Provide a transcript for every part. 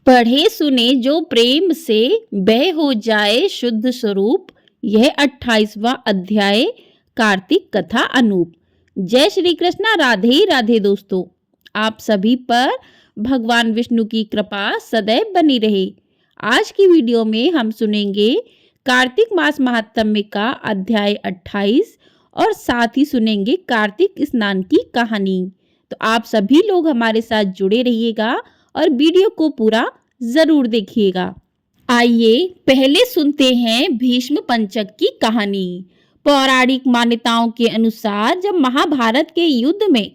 पढ़े सुने जो प्रेम से वह हो जाए शुद्ध स्वरूप। यह 28वां अध्याय कार्तिक कथा अनूप। जय श्री कृष्णा। राधे राधे दोस्तों, आप सभी पर भगवान विष्णु की कृपा सदैव बनी रहे। आज की वीडियो में हम सुनेंगे कार्तिक मास महात्म्य का अध्याय 28 और साथ ही सुनेंगे कार्तिक स्नान की कहानी। तो आप सभी लोग हमारे साथ जुड़े रहिएगा और वीडियो को पूरा जरूर देखिएगा। आइए पहले सुनते हैं भीष्म पंचक की कहानी। पौराणिक मान्यताओं के अनुसार जब महाभारत के युद्ध में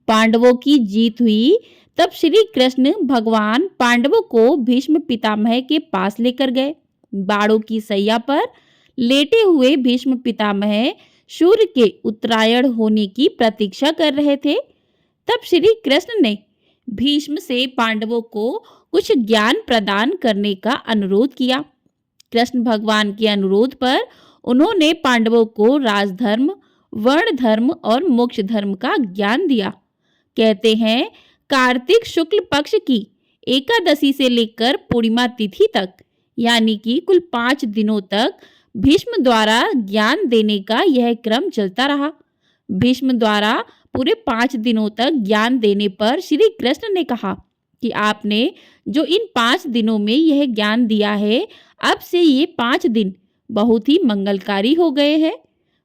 पांडवों की जीत हुई, तब श्री कृष्ण भगवान पांडवों को भीष्म पितामह के पास लेकर गए। बाणों की सैया पर लेटे हुए भीष्म पितामह सूर्य के उत्तरायण होने की प्रतीक्षा कर रहे थे। तब श्री कृष्ण ने भीष्म से पांडवों को कुछ ज्ञान प्रदान करने का अनुरोध किया। कृष्ण भगवान के अनुरोध पर उन्होंने पांडवों को राजधर्म, वर्ण धर्म और मोक्ष धर्म का ज्ञान दिया। कहते हैं कार्तिक शुक्ल पक्ष की एकादशी से लेकर पूर्णिमा तिथि तक, यानी कि कुल 5 दिनों तक भीष्म द्वारा ज्ञान देने का यह क्रम चलता रहा। भीष्म द्वारा पूरे 5 दिनों तक ज्ञान देने पर श्री कृष्ण ने कहा कि आपने जो इन 5 दिनों में यह ज्ञान दिया है, अब से ये 5 दिन बहुत ही मंगलकारी हो गए हैं।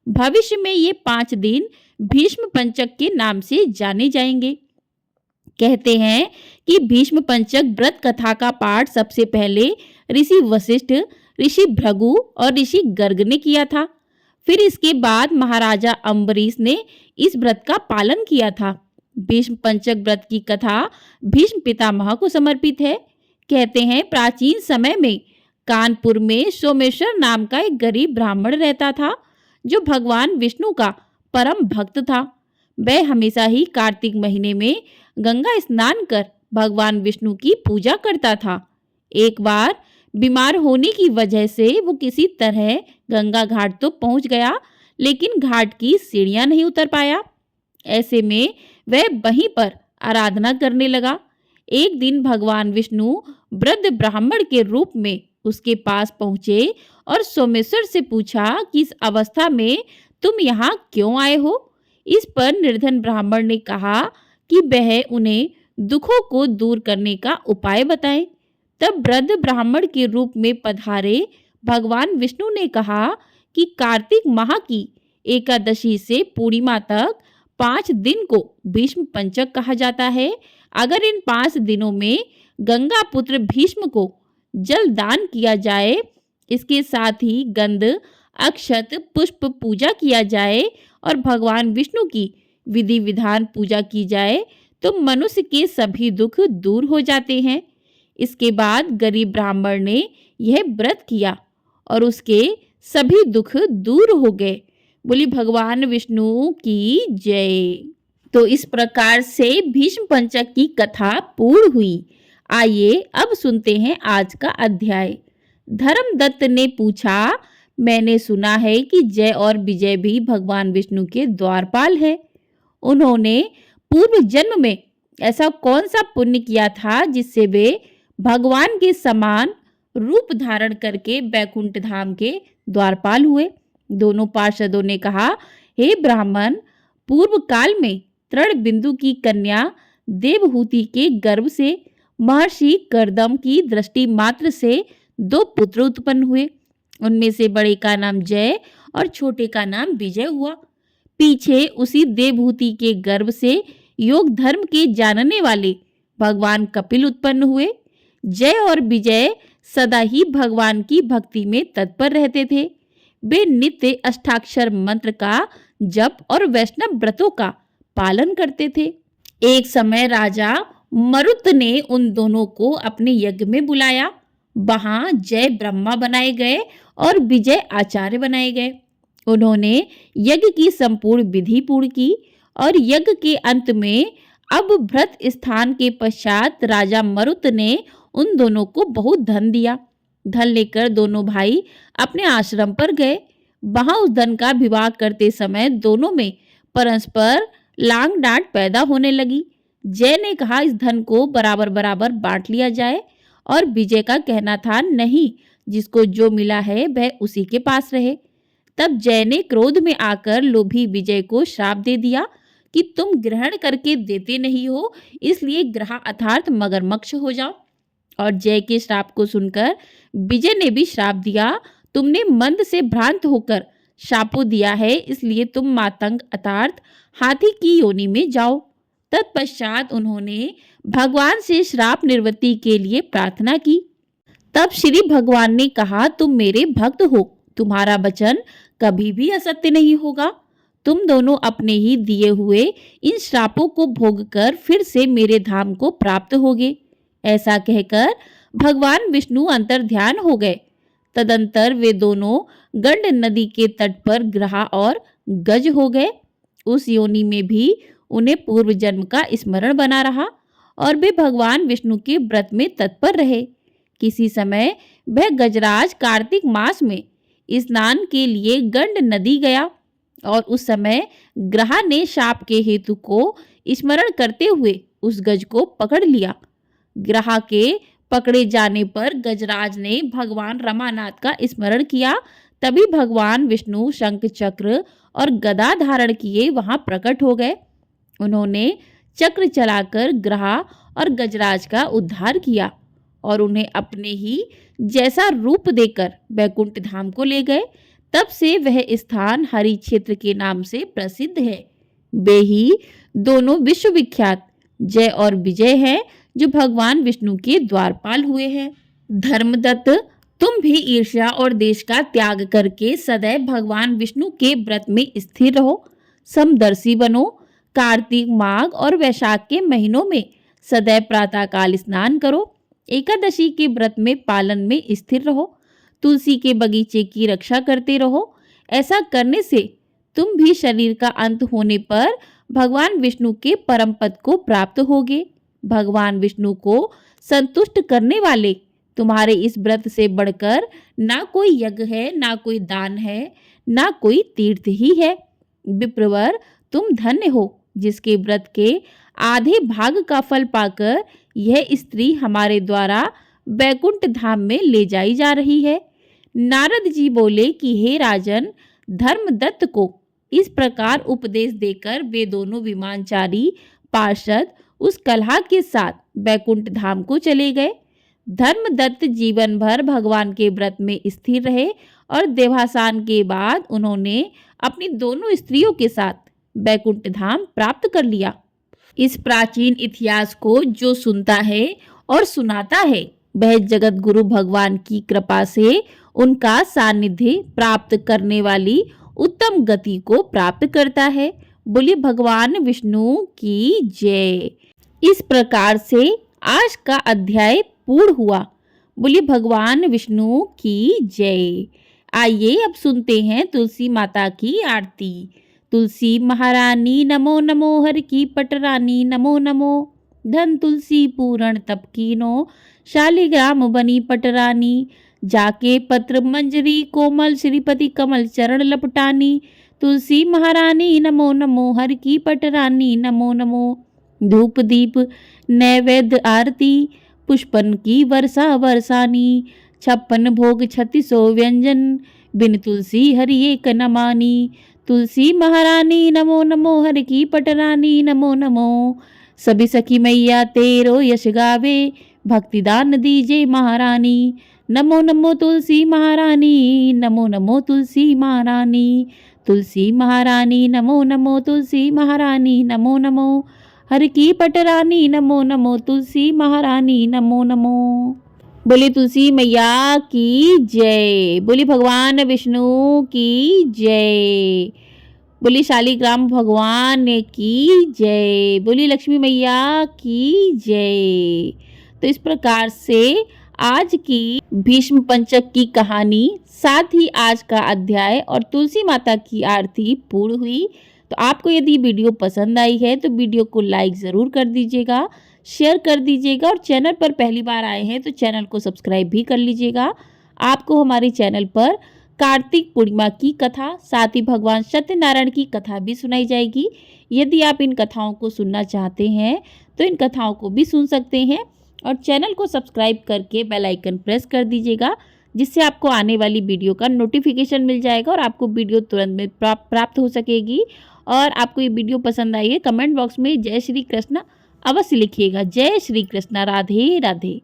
भविष्य में ये 5 दिन भीष्म पंचक के नाम से जाने जाएंगे। कहते हैं कि भीष्म पंचक व्रत कथा का पाठ सबसे पहले ऋषि वशिष्ठ, ऋषि भृगु और ऋषि गर्ग ने किया था। फिर इसके बाद महाराजा अम्बरीश ने इस व्रत का पालन किया था। भीष्म पंचक व्रत की कथा भीष्म पितामह को समर्पित है। कहते हैं प्राचीन समय में कानपुर में सोमेश्वर नाम का एक गरीब ब्राह्मण रहता था, जो भगवान विष्णु का परम भक्त था। वह हमेशा ही कार्तिक महीने में गंगा स्नान कर भगवान विष्णु की पूजा करता था। एक बार बीमार होने की वजह से वो किसी तरह गंगा घाट तो पहुंच गया, लेकिन घाट की सीढ़ियां नहीं उतर पाया। ऐसे में वह वहीं पर आराधना करने लगा। एक दिन भगवान विष्णु वृद्ध ब्राह्मण के रूप में उसके पास पहुंचे और सोमेश्वर से पूछा कि इस अवस्था में तुम यहाँ क्यों आए हो। इस पर निर्धन ब्राह्मण ने कहा कि वह उन्हें दुखों को दूर करने का उपाय बताएं। तब वृद्ध ब्राह्मण के रूप में पधारे भगवान विष्णु ने कहा कि कार्तिक माह की एकादशी से पूर्णिमा तक 5 दिन को भीष्म पंचक कहा जाता है। अगर इन 5 दिनों में गंगा पुत्र भीष्म को जल दान किया जाए, इसके साथ ही गंध, अक्षत, पुष्प पूजा किया जाए और भगवान विष्णु की विधि विधान पूजा की जाए, तो मनुष्य के सभी दुख दूर हो जाते हैं। इसके बाद गरीब ब्राह्मण ने यह व्रत किया और उसके सभी दुख दूर हो गए। बोली भगवान विष्णु की जय। तो इस प्रकार से भीष्म पंचक की कथा पूर्ण हुई। आइए अब सुनते हैं आज का अध्याय। धर्मदत्त ने पूछा, मैंने सुना है कि जय और विजय भी भगवान विष्णु के द्वारपाल है। उन्होंने पूर्व जन्म में ऐसा कौन सा पुण्य किया था जिससे वे भगवान के समान रूप धारण करके बैकुंठ धाम के द्वारपाल हुए। दोनों पार्षदों ने कहा, हे ब्राह्मण, पूर्व काल में तृण बिंदु की कन्या देवहूति के गर्भ से महर्षि कर्दम की दृष्टि मात्र से 2 पुत्र उत्पन्न हुए। उनमें से बड़े का नाम जय और छोटे का नाम विजय हुआ। पीछे उसी देवहूति के गर्भ से योग धर्म के जानने वाले भगवान कपिल उत्पन्न हुए। जय और विजय सदा ही भगवान की भक्ति में तत्पर रहते थे। वे नित्य अष्टाक्षर मंत्र का जप और वैष्णव व्रतों का पालन करते थे। एक समय राजा मरुत ने उन दोनों को अपने यज्ञ में बुलाया। वहां जय ब्रह्मा बनाए गए और विजय आचार्य बनाए गए। उन्होंने यज्ञ की संपूर्ण विधि पूर्ण की और यज्ञ के अंत में अब व्रत स्थान के पश्चात राजा मरुत ने उन दोनों को बहुत धन दिया। धन लेकर दोनों भाई अपने आश्रम पर गए। वहां उस धन का विवाह करते समय दोनों में परस्पर लांग डांट पैदा होने लगी। जय ने कहा, इस धन को बराबर बराबर बांट लिया जाए और विजय का कहना था नहीं, जिसको जो मिला है वह उसी के पास रहे। तब जय ने क्रोध में आकर लोभी विजय को श्राप दे दिया कि तुम ग्रहण करके देते नहीं हो, इसलिए ग्रहा अर्थात मगरमच्छ हो जाओ। और जय के श्राप को सुनकर विजय ने भी श्राप दिया, तुमने मंद से भ्रांत होकर शापो दिया है, इसलिए तुम मातंग अर्थात हाथी की योनि में जाओ। तत्पश्चात उन्होंने भगवान से श्राप निवृत्ति के लिए प्रार्थना की। तब श्री भगवान ने कहा, तुम मेरे भक्त हो, तुम्हारा वचन कभी भी असत्य नहीं होगा। तुम दोनों अपने ही दिए हुए इन श्रापों को भोगकर फिर से मेरे धाम को प्राप्त होगे। ऐसा कहकर भगवान विष्णु अंतर्ध्यान हो गए। तदंतर वे दोनों गंड नदी के तट पर ग्रहा और गज हो गए। उस योनि में भी उन्हें पूर्व जन्म का स्मरण बना रहा और वे भगवान विष्णु के व्रत में तत्पर रहे। किसी समय वह गजराज कार्तिक मास में स्नान के लिए गंड नदी गया और उस समय ग्रहा ने शाप के हेतु को स्मरण करते हुए उस गज को पकड़ लिया। ग्रहा के पकड़े जाने पर गजराज ने भगवान रमानाथ का स्मरण किया। तभी भगवान विष्णु शंख चक्र और गदा धारण किए वहां प्रकट हो गए। उन्होंने चक्र चलाकर ग्रहा और गजराज का उद्धार किया और उन्हें अपने ही जैसा रूप देकर वैकुंठ धाम को ले गए। तब से वह स्थान हरि क्षेत्र के नाम से प्रसिद्ध है। वे ही दोनों विश्वविख्यात जय और विजय हैं, जो भगवान विष्णु के द्वारपाल हुए हैं। धर्मदत्त, तुम भी ईर्ष्या और देश का त्याग करके सदैव भगवान विष्णु के व्रत में स्थिर रहो। समदर्शी बनो। कार्तिक, माघ और वैशाख के महीनों में सदैव प्रातःकाल स्नान करो। एकादशी के व्रत में पालन में स्थिर रहो। तुलसी के बगीचे की रक्षा करते रहो। ऐसा करने से तुम भी शरीर का अंत होने पर भगवान विष्णु के परम पद को प्राप्त होगे। भगवान विष्णु को संतुष्ट करने वाले तुम्हारे इस व्रत से बढ़कर ना कोई यज्ञ है, ना कोई दान है, ना कोई तीर्थ ही है। विप्रवर, तुम धन्य हो, जिसके व्रत के आधे भाग का फल पाकर यह स्त्री हमारे द्वारा वैकुंठ धाम में ले जाई जा रही है। नारद जी बोले कि हे राजन, धर्मदत्त को इस प्रकार उपदेश देकर वे दोनों विमानचारी पार्षद उस कलहा के साथ वैकुंठ धाम को चले गए। धर्मदत्त जीवन भर भगवान के व्रत में स्थिर रहे और देवासान के बाद उन्होंने अपनी दोनों स्त्रियों के साथ वैकुंठ धाम प्राप्त कर लिया। इस प्राचीन इतिहास को जो सुनता है और सुनाता है, वह जगत गुरु भगवान की कृपा से उनका सानिध्य प्राप्त करने वाली उत्तम गति को प्राप्त करता है। बोलिए भगवान विष्णु की जय। इस प्रकार से आज का अध्याय पूर्ण हुआ। बोलिए भगवान विष्णु की जय। आइए अब सुनते हैं तुलसी माता की आरती। तुलसी महारानी नमो नमो, हर की पटरानी नमो नमो, धन तुलसी पूरण तप कीनो, शालिग्राम बनी पटरानी, जाके पत्र मंजरी कोमल, श्रीपति कमल चरण लपटानी। तुलसी महारानी नमो नमो, हर की पटरानी नमो नमो, धूप दीप नैवेद्य आरती, पुष्पन की वर्षा वर्षानी, 56 भोग 36 व्यंजन, बिन तुलसी हरि एक न मानी। तुलसी महारानी नमो नमो, हर की पटरानी नमो नमो, सभी सखी मैया तेरो यश गावे, भक्ति दान दीजे महारानी। नमो नमो तुलसी महारानी, नमो नमो तुलसी महारानी। तुलसी महारानी नमो नमो, तुलसी महारानी नमो नमो, हर की पटरानी नमो नमो, तुलसी महारानी नमो नमो। बोली तुलसी मैया की जय। बोली भगवान विष्णु की जय। बोली शालिग्राम भगवान की जय। बोली लक्ष्मी मैया की जय। तो इस प्रकार से आज की भीष्म पंचक की कहानी, साथ ही आज का अध्याय और तुलसी माता की आरती पूर्ण हुई। तो आपको यदि वीडियो पसंद आई है तो वीडियो को लाइक ज़रूर कर दीजिएगा, शेयर कर दीजिएगा और चैनल पर पहली बार आए हैं तो चैनल को सब्सक्राइब भी कर लीजिएगा। आपको हमारे चैनल पर कार्तिक पूर्णिमा की कथा, साथ ही भगवान सत्यनारायण की कथा भी सुनाई जाएगी। यदि आप इन कथाओं को सुनना चाहते हैं तो इन कथाओं को भी सुन सकते हैं। और चैनल को सब्सक्राइब करके बेल आइकन प्रेस कर दीजिएगा, जिससे आपको आने वाली वीडियो का नोटिफिकेशन मिल जाएगा और आपको वीडियो तुरंत में प्राप्त हो सकेगी। और आपको ये वीडियो पसंद आई है, कमेंट बॉक्स में जय श्री कृष्ण अवश्य लिखिएगा। जय श्री कृष्ण, राधे राधे।